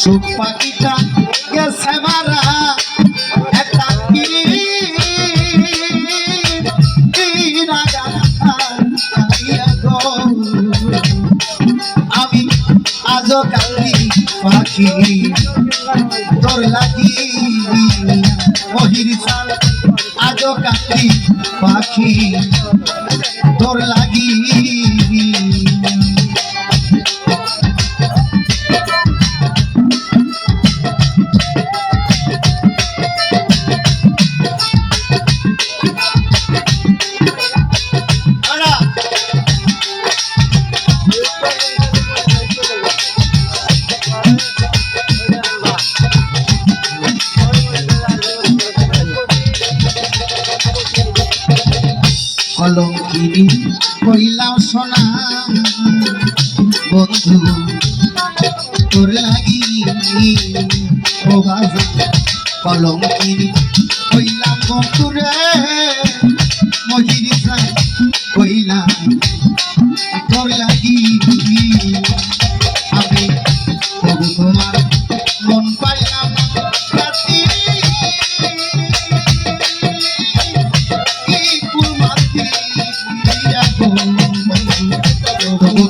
সুখ পাখিটা গেছে মারা একটা আমি আজও কালি পাখি তোর লাগি মহির সাল আজও কালি পাখি তোর লাগি কলঙ্কিনী কইলাম সোনা বন্ধু তোর লাগি ও বাজা কলঙ্কিনী কইলাম বন্ধু রে মহিরি সাই কইলাম তোর লাগি আমি তবু তোমার মন পাইলাম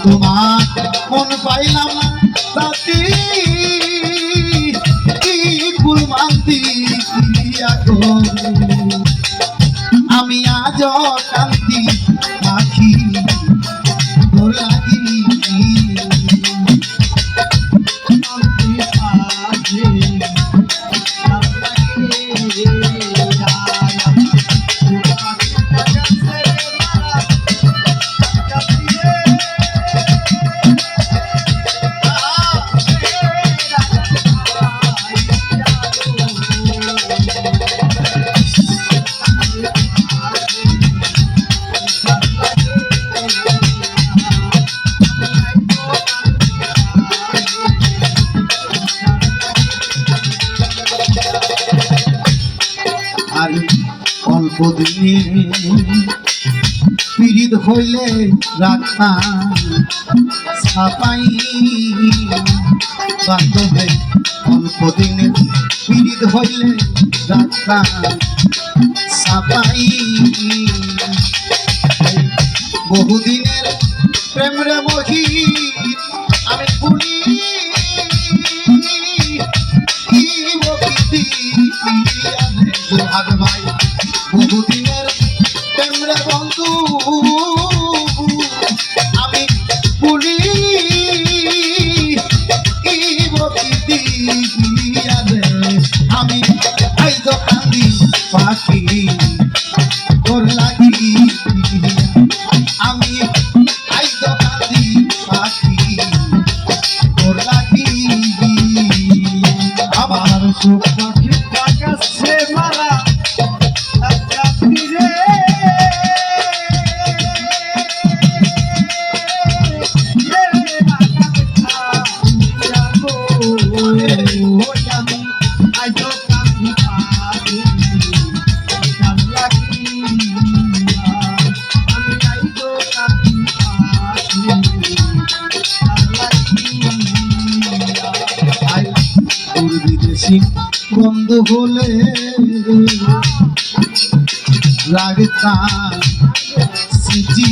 তোমার মন পাইলাম না তাতে কুলমান্তি আমি আজ কান্দি পাখি তোর লাগি আর অল্প দিনে পীড়িত হইলে রাখতাম ছাপাই বান্ধবে অল্প দিনে পীড়িত হইলে রাখতাম ছাপাই বহুদিনের প্রেম রে মহি আমি ভুলি ভাগ ভাই বহুদিনের প্রেমরে বন্ধু আমি ভুলি আমি আইজ কান্দি পাখি তোর লাগি আমি আইজ কান্দি পাখি তোর লাগি আমার সুখ পাখি কাছে মারা বন্ধু হলে লাগতাম চিঠি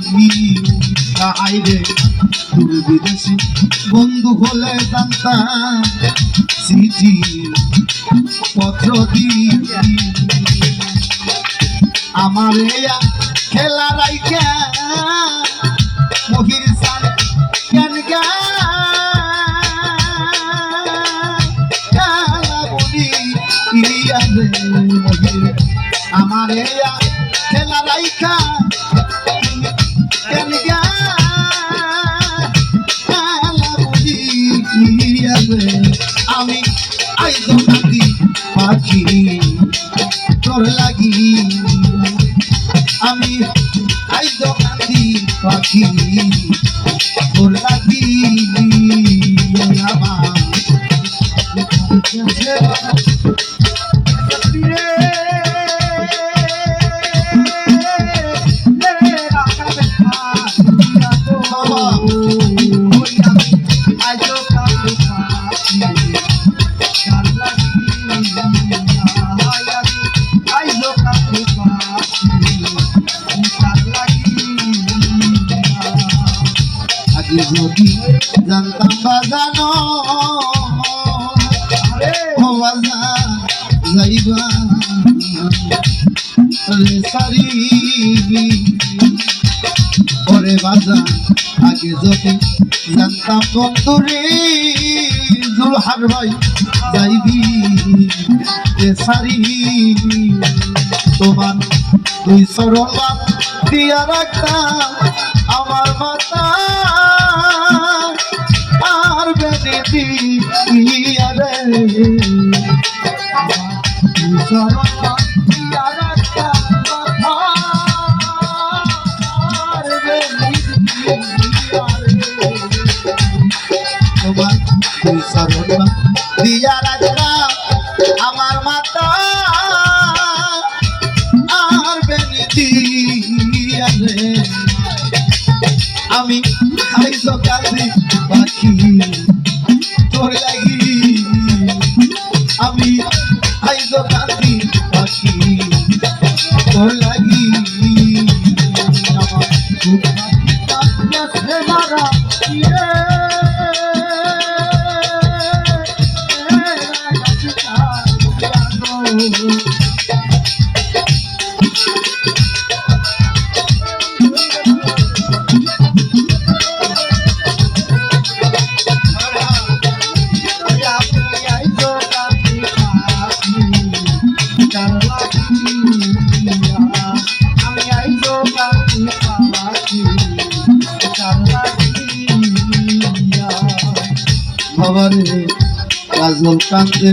দিলে দূর বিদেশি বন্ধু হলে জানতাম চিঠি পত্র দি আমার খেলা রাইকা মহির সান কেন গা আমার খেলা রাইখা কেন আমি আইজ কান্দি পাখি তোর লাগি আমি আইজ কান্দি পাখি তোর লাগি I don't আগে যদি জানতাম বাজানো ও বাজান যাইবা রে সারি ওরে বাজান আগে যদি জানতাম বন্ধুরে জুলহার ভাই যাইবি রে সারি তোমার দুই চরণ বাপ দিয়া রাখতাম আমার মাতা আর বেনে দিয়া রে দুই চরণ বাপ দিয়া রাখতাম মাতা আর বেনে দিয়া রে তোমার দুই চরণ বাপ দিয়া রাখতাম আমার মাতা আমি খাইছো কাঁদি পাখি তোর লাগি আমি খাইছো কাঁদি পাখি তোর লাগি আমার খুব কাছে মারা বাবারে কাজল কান্দে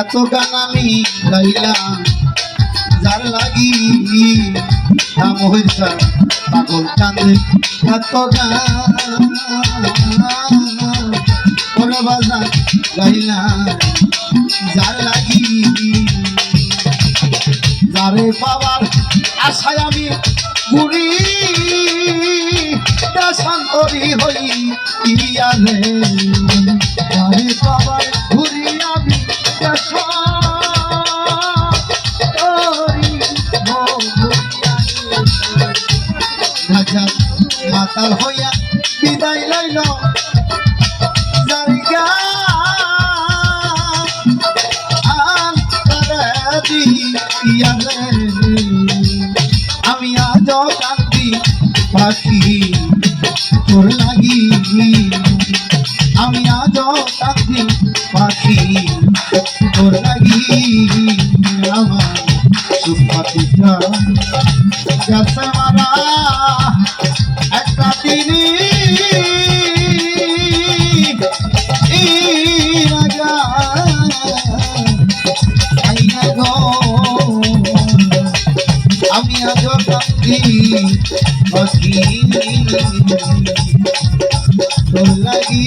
এত গান আমি গাইলাম যার লাগি নাম হইছা পাগল কান্দে এত গান ওরে বাজান গাইলাম যার লাগি যারে বাবার আশায় আমি বুড়ি শান্তরি হই ইয়ালে যারে বাবার ঘুরি আমি মাতাল হইয়া বিদায় লইল জারিগা আমি আজ কান্দি পাখি তোর লাগি আমি আজ কান্দি পাখি তোর লাগি আমার সুপাতিটা গেছে মারা একটা দিনই আমি আজ কান্দি পাখি তোর লাগি